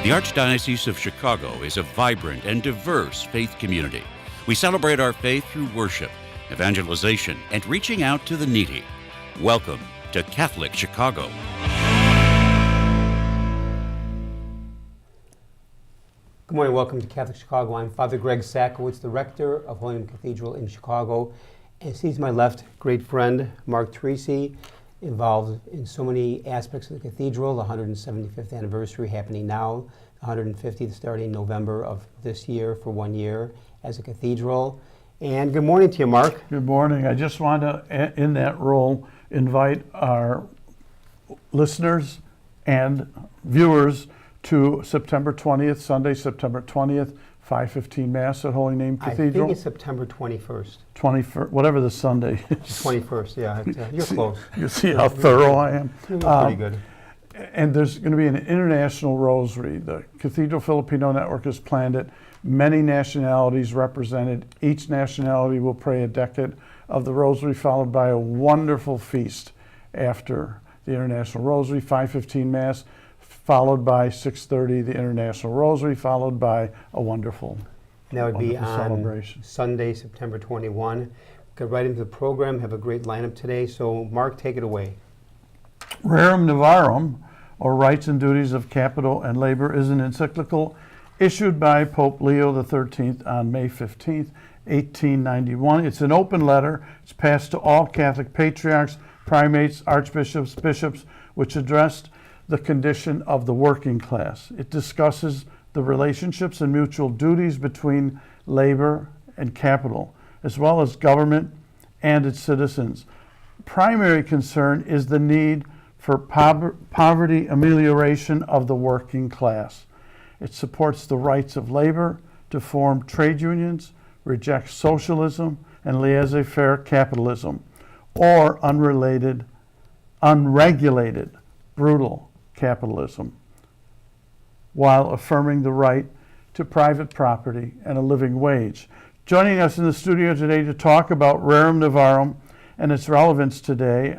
The Archdiocese of Chicago is a vibrant and diverse faith community. We celebrate our faith through worship, evangelization, and reaching out to the needy. Welcome to Catholic Chicago. Good morning, welcome to Catholic Chicago. I'm Father Greg Sakowitz, the rector of Holy Name Cathedral in Chicago. And seated to my left, great friend, Mark Tracy, involved in so many aspects of the cathedral, the 175th anniversary happening now, the 150th starting November of this year for 1 year as a cathedral. And good morning to you, Mark. Good morning. I just want to, in that role, invite our listeners and viewers to September 20th, Sunday, September 20th, 5:15 Mass at Holy Name Cathedral. I think it's September 21st. 21st, whatever the Sunday is. 21st, yeah. You're close. You see how thorough I am? You're pretty good. And there's going to be an international rosary. The Cathedral Filipino Network has planned it. Many nationalities represented. Each nationality will pray a decade of the rosary, followed by a wonderful feast after the International Rosary, 5:15 Mass, followed by 6:30 the International Rosary, followed by a wonderful And that would be on celebration. Sunday, September 21. Get right into the program, have a great lineup today. So Mark, take it away. Rerum Novarum, or Rights and Duties of Capital and Labor, is an encyclical issued by Pope Leo XIII on May 15th, 1891. It's an open letter. It's passed to all Catholic patriarchs, primates, archbishops, bishops, which addressed the condition of the working class. It discusses the relationships and mutual duties between labor and capital, as well as government and its citizens. Primary concern is the need for poverty amelioration of the working class. It supports the rights of labor to form trade unions, rejects socialism and laissez-faire capitalism, or unregulated, brutal capitalism, while affirming the right to private property and a living wage. Joining us in the studio today to talk about Rerum Novarum and its relevance today,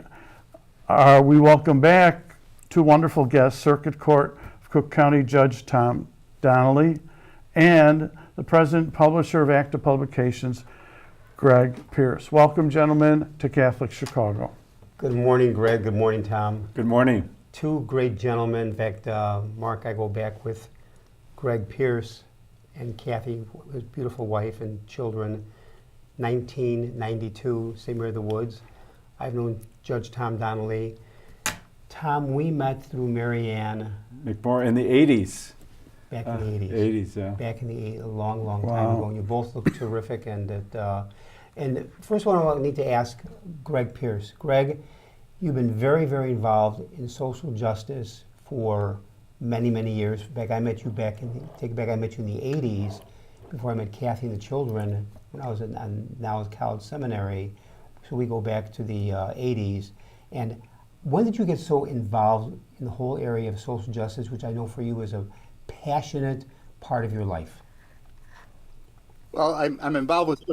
we welcome back two wonderful guests, Circuit Court of Cook County Judge Tom Donnelly and the President and Publisher of ACTA Publications, Greg Pierce. Welcome, gentlemen, to Catholic Chicago. Good morning, Greg. Good morning, Tom. Good morning. Two great gentlemen. In fact, Mark, I go back with Greg Pierce and Kathy, his beautiful wife and children, 1992, St. Mary of the Woods. I've known Judge Tom Donnelly. Tom, we met through Mary Ann. McMorrin in the 80s. Back in the 80s. 80s, yeah. Back in the 80s, a long, long time Wow. ago. And you both look terrific. And first one I need to ask Greg Pierce. Greg, you've been very, very involved in social justice for many, many years. In fact, I met you I met you in the 80s before I met Kathy and the children when I was now at college seminary. So we go back to the 80s. And when did you get so involved in the whole area of social justice, which I know for you is a passionate part of your life? Well, I'm involved with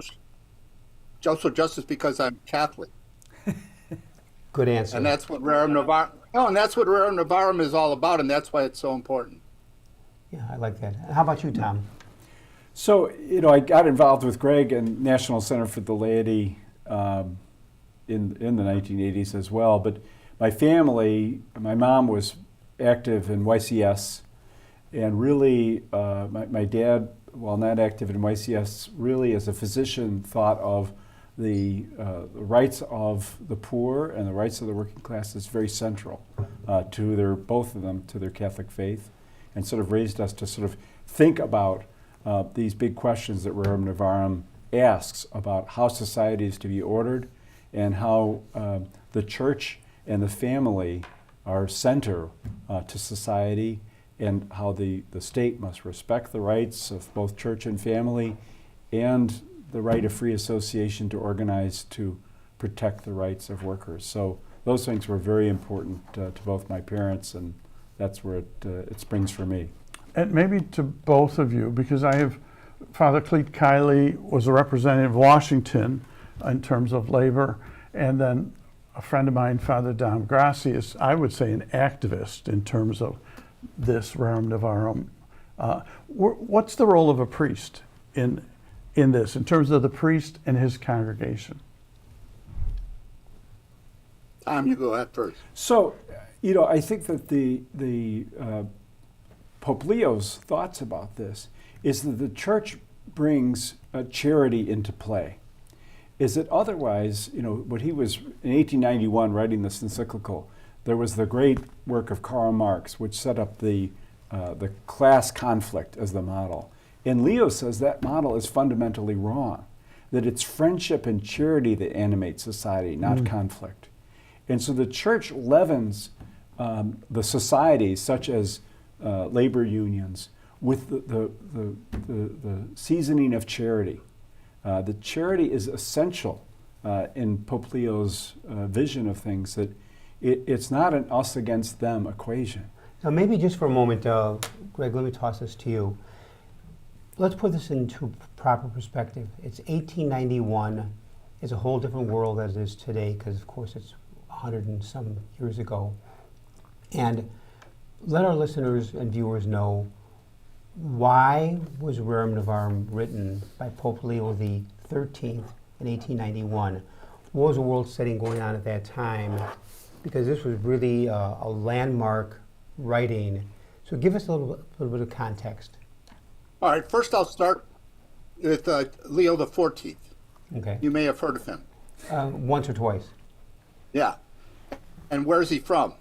social justice because I'm Catholic. Good answer. And that's what Rerum Novarum. Oh, and that's what Rerum Novarum is all about, and that's why it's so important. Yeah, I like that. How about you, Tom? So, I got involved with Greg and National Center for the Laity in the 1980s as well. But my family, my mom was active in YCS, and really, my dad, while not active in YCS, really as a physician thought of the rights of the poor and the rights of the working class is very central to both of them, to their Catholic faith, and sort of raised us to sort of think about these big questions that Rerum Novarum asks about how society is to be ordered and how the church and the family are center to society, and how the state must respect the rights of both church and family and the right of free association to organize to protect the rights of workers. So those things were very important to both my parents, and that's where it springs for me. And maybe to both of you, because I have, Father Cleet Kiley was a representative of Washington in terms of labor, and then a friend of mine, Father Dom Grassi, is, I would say, an activist in terms of this Rerum Novarum What's the role of a priest in this, in terms of the priest and his congregation? Tom, you go ahead first. So, I think that the Pope Leo's thoughts about this is that the church brings charity into play. Is that otherwise, what he was in 1891 writing this encyclical, there was the great work of Karl Marx, which set up the class conflict as the model. And Leo says that model is fundamentally wrong, that it's friendship and charity that animate society, not conflict. And so the church leavens the societies, such as labor unions, with the seasoning of charity. The charity is essential in Pope Leo's vision of things, that it's not an us against them equation. Now, maybe just for a moment, Greg, let me toss this to you. Let's put this into proper perspective. It's 1891. It's a whole different world as it is today, because, of course, it's 100 and some years ago. And let our listeners and viewers know, why was Rerum Novarum written by Pope Leo XIII in 1891? What was the world setting going on at that time? Because this was really a landmark writing. So give us a little bit of context. All right, first I'll start with Leo XIV. Okay. You may have heard of him. Once or twice. Yeah. And where's he from?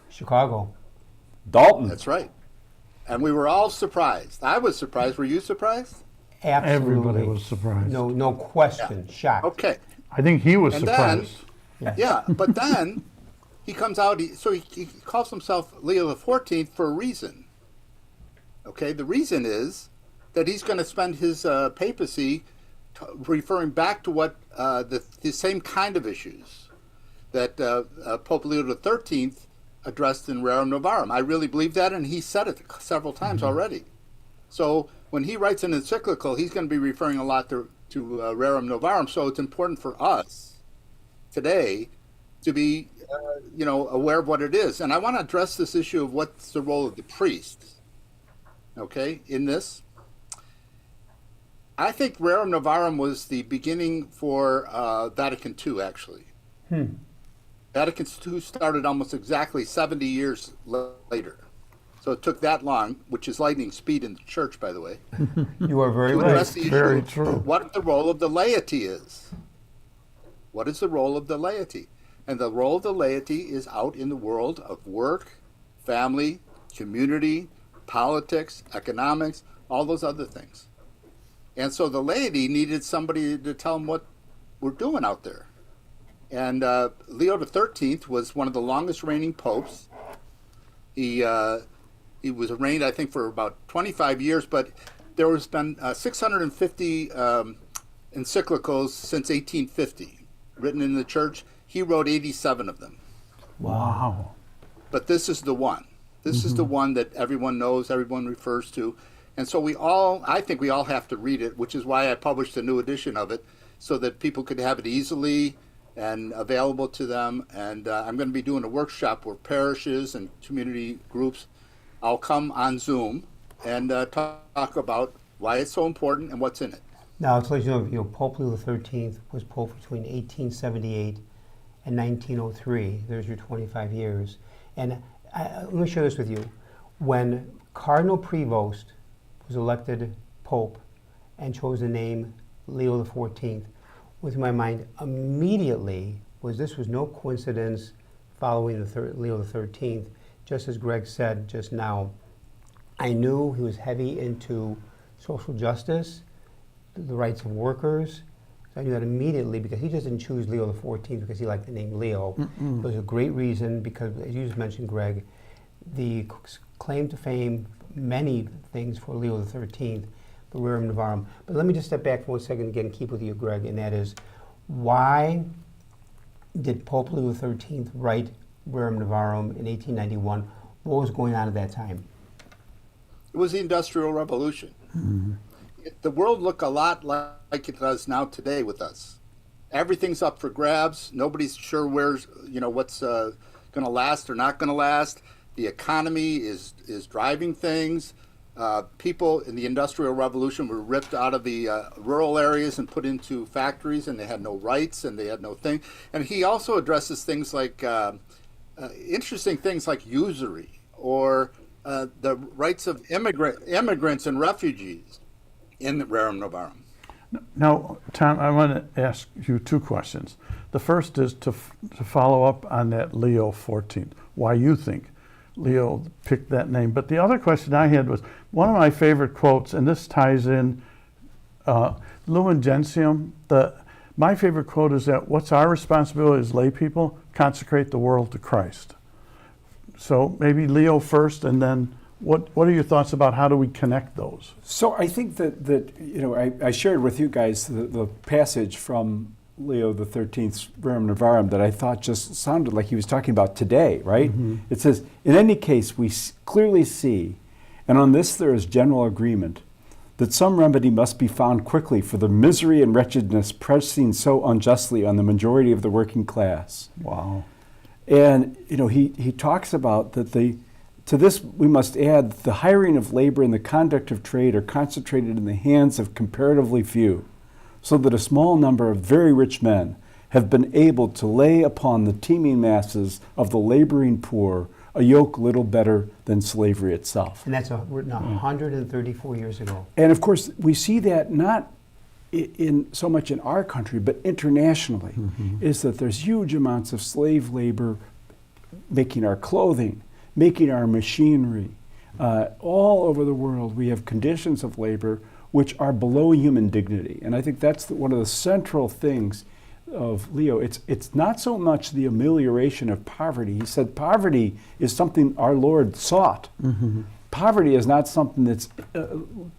Chicago. Dalton. That's right. And we were all surprised. I was surprised. Were you surprised? Absolutely. Everybody was surprised. No question. Yeah. Shocked. Okay. I think he was And surprised. Yeah, but then he comes out, he calls himself Leo XIV for a reason. Okay, the reason is that he's going to spend his papacy referring back to what the same kind of issues that Pope Leo XIII addressed in Rerum Novarum. I really believe that, and he said it several times already. So when he writes an encyclical, he's going to be referring a lot to Rerum Novarum. So it's important for us today to be, aware of what it is. And I want to address this issue of what's the role of the priest, okay, in this. I think Rerum Novarum was the beginning for Vatican II, actually. Vatican II started almost exactly 70 years later. So it took that long, which is lightning speed in the church, by the way. You are very to right. address the issue Very of true. what the role of the laity is. What is the role of the laity? And the role of the laity is out in the world of work, family, community, politics, economics, all those other things. And so the laity needed somebody to tell them what we're doing out there. And Leo XIII was one of the longest reigning popes. He was reigned, I think, for about 25 years, but there has been 650 encyclicals since 1850 written in the church. He wrote 87 of them. Wow. But this is the one. This is the one that everyone knows, everyone refers to. And so I think we all have to read it, which is why I published a new edition of it, so that people could have it easily and available to them. And I'm going to be doing a workshop where parishes and community groups, I'll come on Zoom and talk about why it's so important and what's in it. Now, to let you know, Pope Leo XIII was Pope between 1878 and 1903. There's your 25 years. And let me share this with you. When Cardinal Prevost was elected Pope and chose the name Leo XIV, with my mind immediately this was no coincidence following Leo XIII. Just as Greg said just now, I knew he was heavy into social justice, the rights of workers. I knew that immediately because he just didn't choose Leo XIV because he liked the name Leo. It was a great reason because, as you just mentioned, Greg, the claim to fame, many things for Leo XIII, the Rerum Novarum. But let me just step back for 1 second again and keep with you, Greg, and that is, why did Pope Leo XIII write Rerum Novarum in 1891? What was going on at that time? It was the Industrial Revolution. The world looked a lot like it does now today with us. Everything's up for grabs. Nobody's sure what's going to last or not going to last. The economy is driving things. People in the Industrial Revolution were ripped out of the rural areas and put into factories, and they had no rights and they had no thing. And he also addresses things like interesting things like usury or the rights of immigrants and refugees in the Rerum Novarum. Now, Tom, I want to ask you two questions. The first is to follow up on that Leo XIV, why you think Leo picked that name. But the other question I had was, one of my favorite quotes, and this ties in Lumen Gentium, my favorite quote is that what's our responsibility as lay people? Consecrate the world to Christ. So maybe Leo first, and then what are your thoughts about how do we connect those? So I think that I shared with you guys the passage from Leo XIII's Rerum Novarum that I thought just sounded like he was talking about today, right? Mm-hmm. It says, in any case, we clearly see, and on this there is general agreement, that some remedy must be found quickly for the misery and wretchedness pressing so unjustly on the majority of the working class. Wow. And he talks about that to this we must add that the hiring of labor and the conduct of trade are concentrated in the hands of comparatively few, so that a small number of very rich men have been able to lay upon the teeming masses of the laboring poor a yoke little better than slavery itself. And that's written 134 years ago. And of course, we see that not in so much in our country, but internationally, is that there's huge amounts of slave labor making our clothing, making our machinery. All over the world, we have conditions of labor which are below human dignity. And I think that's one of the central things of Leo. It's not so much the amelioration of poverty. He said poverty is something our Lord sought. Mm-hmm. Poverty is not something that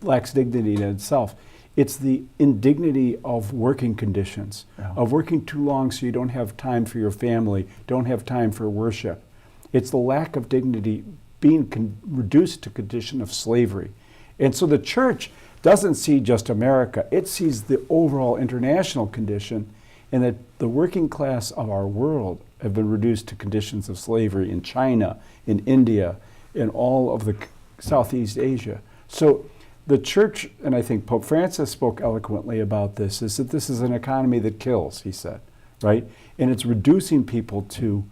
lacks dignity in itself. It's the indignity of working conditions, of working too long so you don't have time for your family, don't have time for worship. It's the lack of dignity being reduced to a condition of slavery. And so the church doesn't see just America, it sees the overall international condition, and that the working class of our world have been reduced to conditions of slavery in China, in India, in all of the Southeast Asia. So the church, and I think Pope Francis spoke eloquently about this, is that this is an economy that kills, he said, right? And it's reducing people to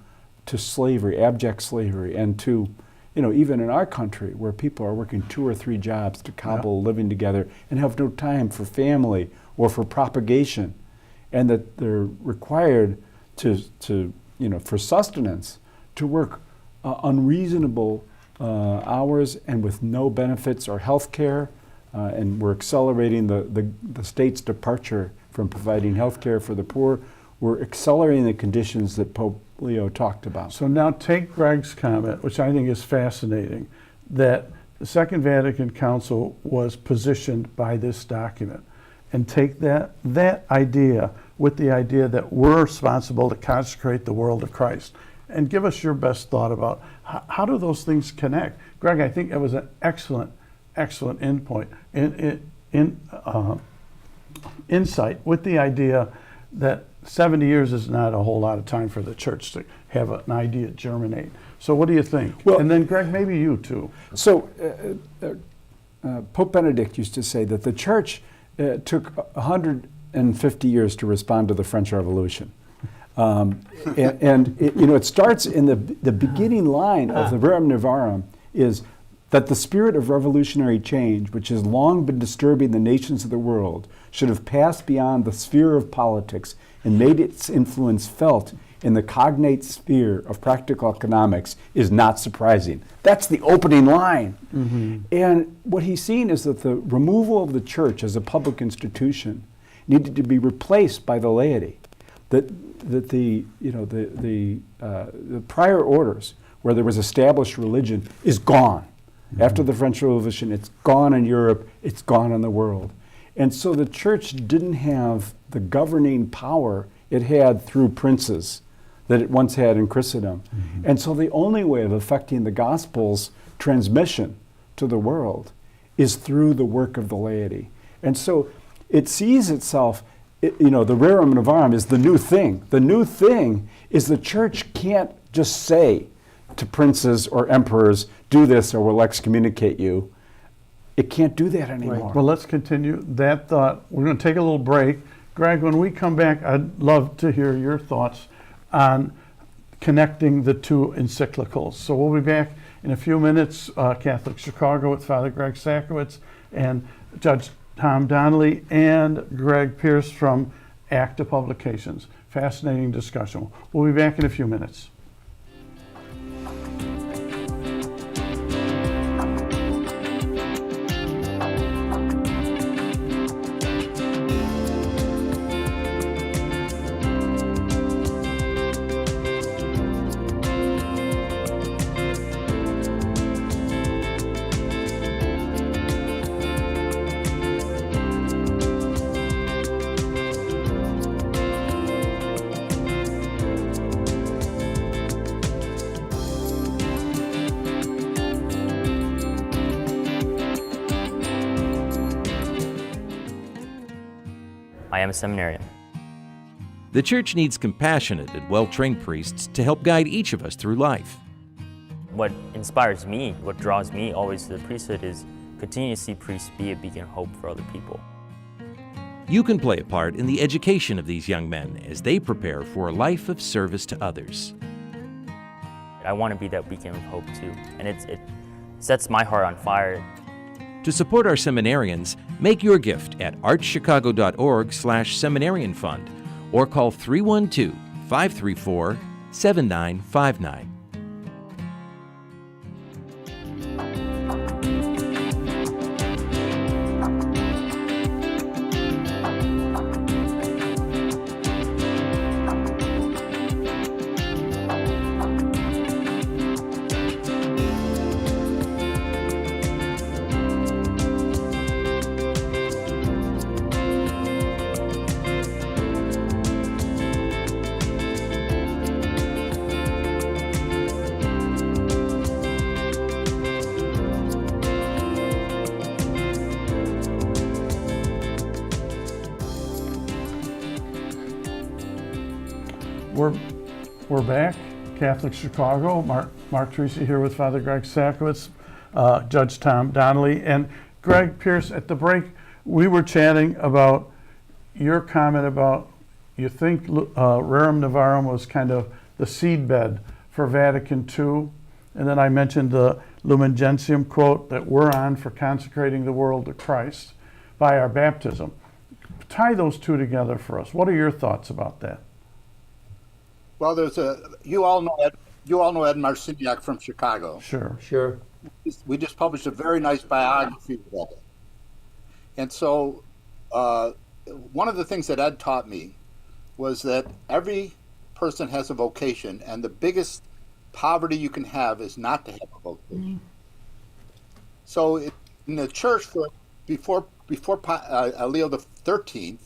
slavery, abject slavery, and to, even in our country where people are working 2 or 3 jobs to cobble living together and have no time for family or for propagation, and that they're required to for sustenance, to work unreasonable hours and with no benefits or health care, and we're accelerating the state's departure from providing health care for the poor. We're accelerating the conditions that Pope Leo talked about. So now take Greg's comment, which I think is fascinating, that the Second Vatican Council was positioned by this document, and take that idea with the idea that we're responsible to consecrate the world of Christ, and give us your best thought about how do those things connect. Greg, I think that was an excellent insight with the idea that 70 years is not a whole lot of time for the church to have an idea germinate. So what do you think? Well, and then Greg, maybe you too. So Pope Benedict used to say that the church took 150 years to respond to the French Revolution. It starts in the beginning line of the Rerum Novarum is that the spirit of revolutionary change, which has long been disturbing the nations of the world, should have passed beyond the sphere of politics and made its influence felt in the cognate sphere of practical economics is not surprising. That's the opening line. Mm-hmm. And what he's seen is that the removal of the church as a public institution needed to be replaced by the laity. That the prior orders, where there was established religion, is gone. Mm-hmm. After the French Revolution, it's gone in Europe, it's gone in the world. And so the church didn't have the governing power it had through princes that it once had in Christendom. Mm-hmm. And so the only way of affecting the gospel's transmission to the world is through the work of the laity. And so it sees itself, the Rerum Novarum is the new thing. The new thing is the church can't just say to princes or emperors, do this or we'll excommunicate you. it can't do that anymore. Well, let's continue that thought. We're going to take a little break. Greg, when we come back, I'd love to hear your thoughts on connecting the two encyclicals. So we'll be back in a few minutes. Catholic Chicago with Father Greg Sakowicz and Judge Tom Donnelly and Greg Pierce from ACTA Publications. Fascinating discussion. We'll be back in a few minutes. I am a seminarian. The Church needs compassionate and well-trained priests to help guide each of us through life. What inspires me, what draws me always to the priesthood is continue to see priests be a beacon of hope for other people. You can play a part in the education of these young men as they prepare for a life of service to others. I want to be that beacon of hope too, and it sets my heart on fire. To support our seminarians, make your gift at archchicago.org/seminarian fund or call 312-534-7959. We're back. Catholic Chicago. Mark Teresi here with Father Greg Sakowicz, Judge Tom Donnelly, and Greg Pierce. At the break, we were chatting about your comment about you think Rerum Novarum was kind of the seedbed for Vatican II, and then I mentioned the Lumen Gentium quote that we're on for consecrating the world to Christ by our baptism. Tie those two together for us. What are your thoughts about that? Well, you all know Ed Marciniak from Chicago. Sure. We just published a very nice biography of Ed. And so one of the things that Ed taught me was that every person has a vocation, and the biggest poverty you can have is not to have a vocation. So in the church before Leo XIII,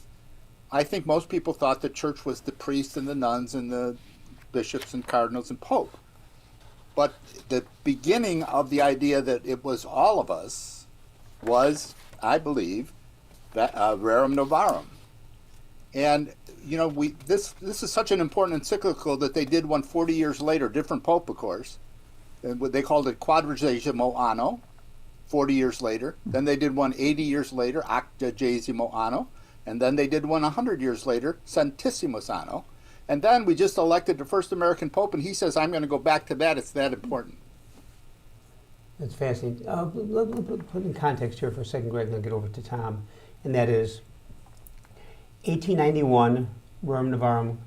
I think most people thought the church was the priests and the nuns and the bishops and cardinals and pope. But the beginning of the idea that it was all of us was, I believe, that Rerum Novarum. And this is such an important encyclical that they did one 40 years later, different pope, of course. And they called it Quadragesimo Anno, 40 years later. Then they did one 80 years later, Octogesimo Anno. And then they did one 100 years later, Centesimus Anno. And then we just elected the first American Pope, and he says, I'm going to go back to that. It's that important. That's fascinating. Let put in context here for a second, Greg, and I'll get over to Tom. And that is 1891, Rerum Novarum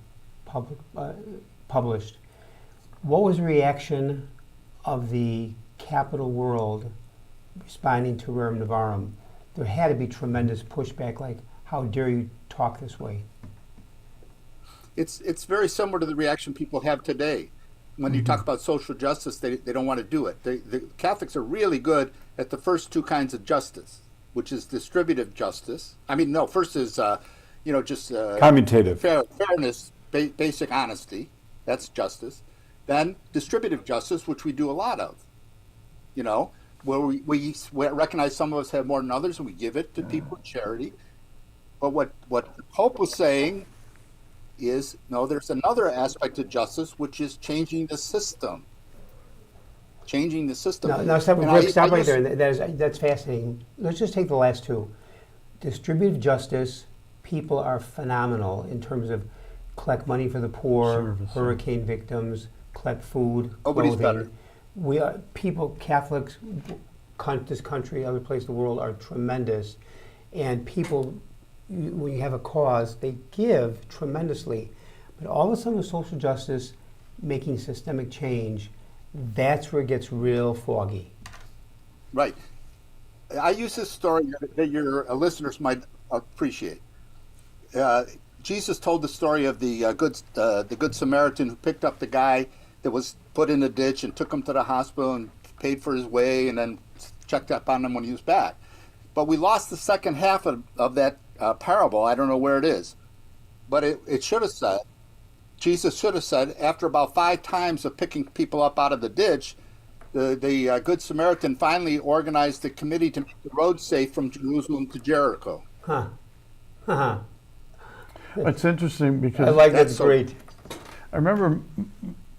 published. What was the reaction of the capital world responding to Rerum Novarum? There had to be tremendous pushback, like, how dare you talk this way? It's very similar to the reaction people have today. When you talk about social justice, they don't want to do it. The Catholics are really good at the first two kinds of justice, which is distributive justice. First is, commutative. Fairness, basic honesty. That's justice. Then distributive justice, which we do a lot of. Where we recognize some of us have more than others, and we give it to people in charity. But what the Pope was saying is, no, there's another aspect of justice, which is changing the system. changing the system. Now stop, And Rick, stop I right just- there. That's fascinating. Let's just take the last two. Distributive justice, people are phenomenal in terms of collect money for the poor, Service, yeah. hurricane victims, collect food, Nobody's clothing. better. We are, people, Catholics, this country, other places in the world are tremendous. And people, when you have a cause, they give tremendously. But all of a sudden with social justice, making systemic change, that's where it gets real foggy. Right. I use this story that your listeners might appreciate. Jesus told the story of the good Samaritan who picked up the guy that was put in a ditch and took him to the hospital and paid for his way and then checked up on him when he was back. But we lost the second half of that parable. I don't know where it is. But it should have said, Jesus should have said, after about 5 times of picking people up out of the ditch, the Good Samaritan finally organized the committee to make the road safe from Jerusalem to Jericho. Huh. Huh. It's interesting because I like That's that's so- great. I remember,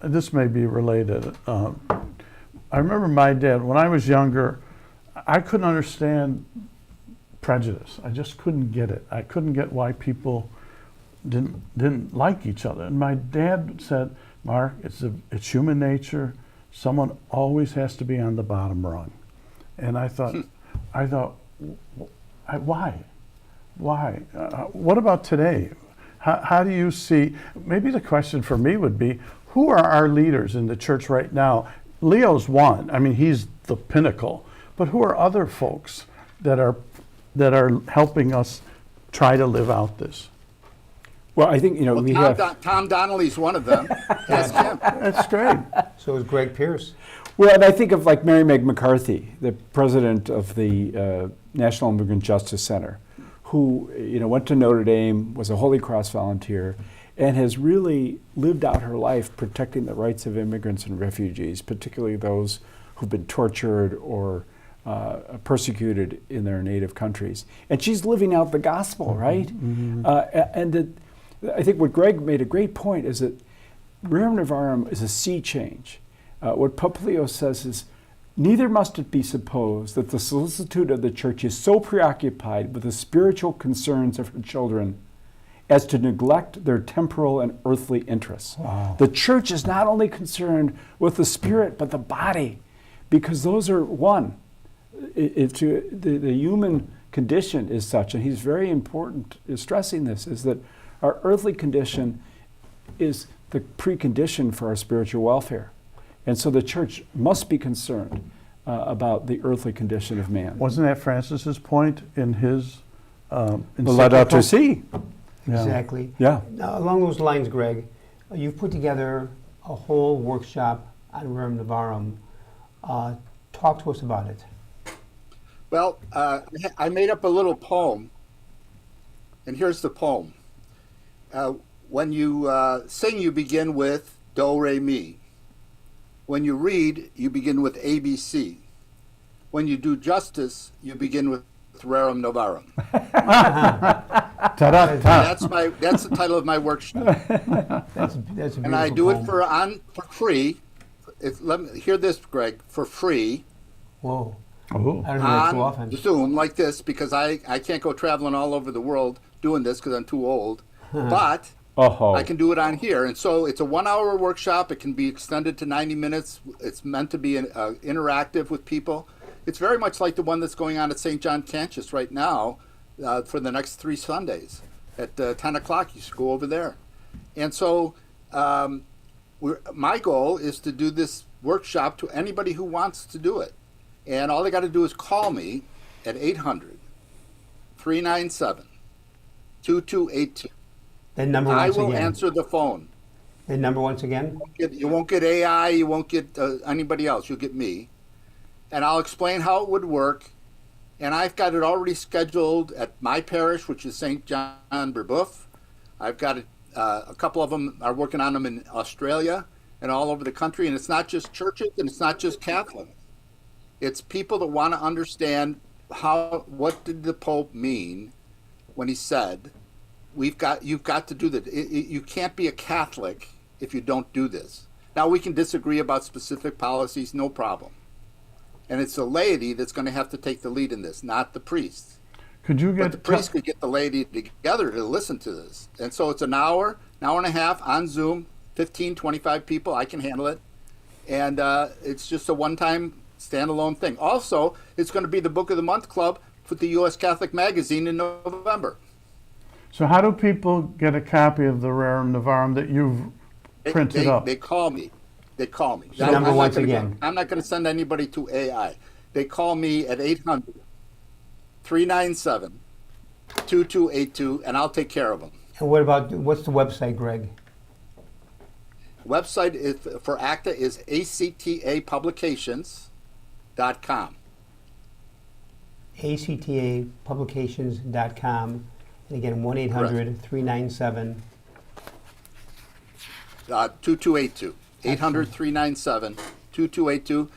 this may be related. I remember my dad, when I was younger, I couldn't understand prejudice. I just couldn't get it. I couldn't get why people didn't like each other. And my dad said, Mark, it's human nature. Someone always has to be on the bottom rung. And I thought, why? Why? What about today? How do you see, maybe the question for me would be, who are our leaders in the church right now? Leo's one. I mean, he's the pinnacle. But who are other folks that are helping us try to live out this? Well, I think, Well, we have. Tom Donnelly's one of them. Ask him. That's great. So is Greg Pierce. Well, and I think of like Mary Meg McCarthy, the president of the National Immigrant Justice Center, who went to Notre Dame, was a Holy Cross volunteer, and has really lived out her life protecting the rights of immigrants and refugees, particularly those who've been tortured or persecuted in their native countries. And she's living out the gospel, right? And I think what Greg made a great point is that Rerum Novarum is a sea change. What Pope Leo says is, neither must it be supposed that the solicitude of the Church is so preoccupied with the spiritual concerns of her children as to neglect their temporal and earthly interests. Wow. The Church is not only concerned with the spirit, but the body, because those are one. The human condition is such, and he's very important in stressing this, is that our earthly condition is the precondition for our spiritual welfare. And so the Church must be concerned about the earthly condition of man. Wasn't that Francis's point in his Laudato Si. Yeah. Exactly. Yeah. Now, along those lines, Greg, you've put together a whole workshop on Rerum Novarum. Talk to us about it. Well, I made up a little poem, and here's the poem. When you sing, you begin with do, re, mi. When you read, you begin with ABC. When you do justice, you begin with Rerum Novarum. Ta-da-ta. That's the title of my workshop. That's a beautiful And I do it poem. for free. Let me hear this, Greg, for free Whoa. Oh. I don't do that too on often. Zoom like this, because I can't go traveling all over the world doing this because I'm too old. But I can do it on here. And so it's a 1-hour workshop. It can be extended to 90 minutes. It's meant to be interactive with people. It's very much like the one that's going on at St. John Cantius right now for the next 3 Sundays. At 10 o'clock, you should go over there. And so my goal is to do this workshop to anybody who wants to do it. And all they got to do is call me at 800-397-2282. Then number I once will again. answer the phone. Then number once again. You won't get AI, you won't get anybody else, you'll get me. And I'll explain how it would work. And I've got it already scheduled at my parish, which is St. John Brebeuf. I've got a couple of them are working on them in Australia and all over the country. And it's not just churches and it's not just Catholics. It's people that want to understand what did the Pope mean when he said, you've got to do that. You can't be a Catholic if you don't do this. Now we can disagree about specific policies, no problem. And it's the laity that's going to have to take the lead in this, not the priests. Could you But get the priests could get the laity together to listen to this. And so it's an hour and a half on Zoom, 15, 25 people, I can handle it. And it's just a one-time standalone thing. Also, it's going to be the Book of the Month Club for the U.S. Catholic Magazine in November. So how do people get a copy of the Rerum Novarum that you've printed up? They call me. They call me. So number once again. I'm not going to send anybody to AI. They call me at 800-397-2282, and I'll take care of them. And what's the website, Greg? Website is, for ACTA is actapublications.com. actapublications.com. And again, 1-800-397. 2282. 800-397-2282.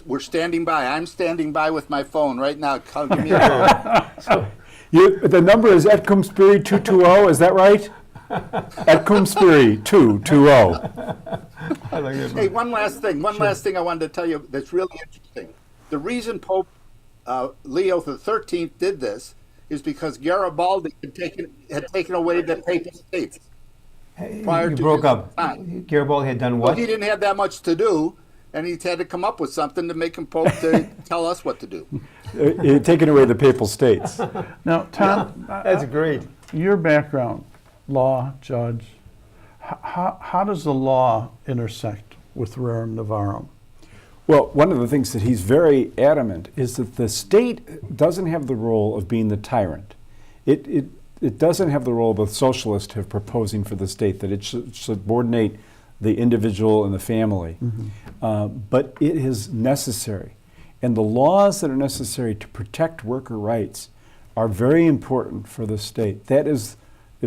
We're standing by. I'm standing by with my phone right now. Give me a call. The number is et cum spiri 220, is that right? Et cum spiri 220. Hey, one last thing I wanted to tell you that's really interesting. The reason Pope Leo XIII did this is because Garibaldi had taken away the papal states. You broke up. Garibaldi had done what? Well, he didn't have that much to do, and he had to come up with something to make him Pope to tell us what to do. Taking away the papal states. Now, Tom, That's great. your background, law, judge, how does the law intersect with Rerum Novarum? Well, one of the things that he's very adamant is that the state doesn't have the role of being the tyrant. It doesn't have the role of a socialist of proposing for the state, that it should subordinate the individual and the family. But it is necessary. And the laws that are necessary to protect worker rights are very important for the state. That is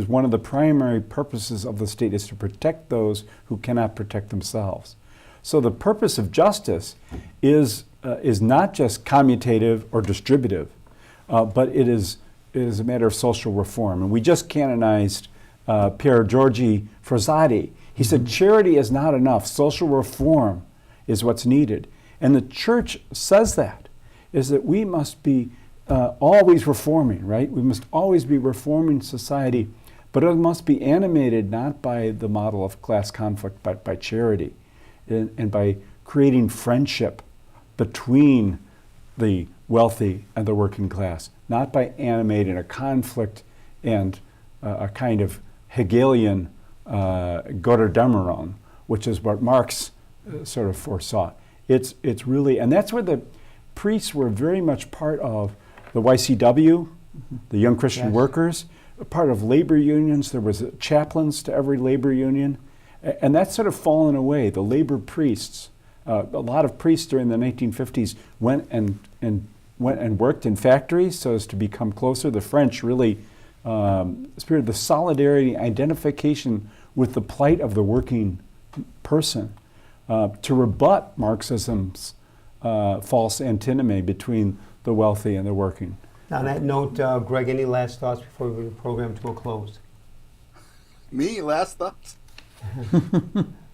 one of the primary purposes of the state, is to protect those who cannot protect themselves. So the purpose of justice is not just commutative or distributive, but it is a matter of social reform. And we just canonized Pier Giorgi Frassati. He said charity is not enough. Social reform is what's needed. And the church says that we must be always reforming, right? We must always be reforming society, but it must be animated not by the model of class conflict, but by charity and by creating friendship between the wealthy and the working class, not by animating a conflict and a kind of Hegelian Götterdämmerung, which is what Marx sort of foresaw. It's really, and that's where the priests were very much part of the YCW, the Young Christian Workers, part of labor unions. There was chaplains to every labor union, and that's sort of fallen away. The labor priests, a lot of priests during the 1950s went and worked in factories so as to become closer. The French really spirit the solidarity, identification with the plight of the working person, to rebut Marxism's false antinomy between the wealthy and the working. On that note, Greg, any last thoughts before we bring the program to a close? Me, last thoughts?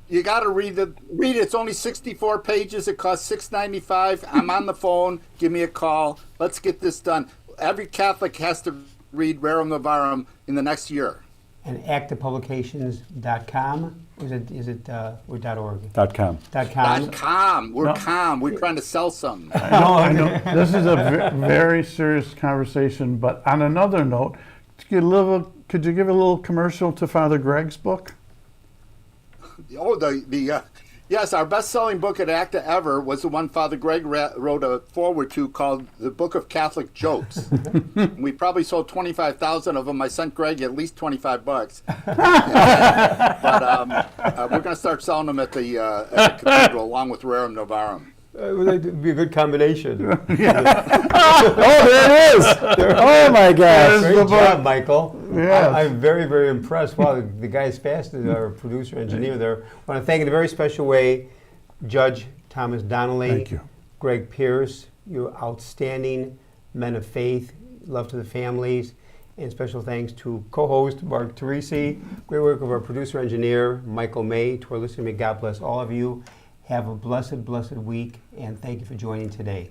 You got to read it. It's only 64 pages. It costs $6.95. I'm on the phone. Give me a call. Let's get this done. Every Catholic has to read Rerum Novarum in the next year. And actapublications.com? Or is it or .org? .com. .com. We're We're trying to sell something. I know. This is a very serious conversation, but on another note, could you give a little commercial to Father Greg's book? Oh, yes, our best-selling book at ACTA ever was the one Father Greg wrote a foreword to called The Book of Catholic Jokes. We probably sold 25,000 of them. I sent Greg at least $25. But we're going to start selling them at the cathedral along with Rerum Novarum. It'd be a good combination. Oh, there it is! Oh my gosh! Great job, Michael. Yes. I'm very, very impressed. Wow, the guy's fast as our producer, engineer there. I want to thank in a very special way Judge Thomas Donnelly, Thank you. Greg Pierce, you're outstanding men of faith, love to the families, And special thanks to co-host Mark Teresi. Great work of our producer engineer, Michael May. To our listener, may God bless all of you. Have a blessed, blessed week, and thank you for joining today.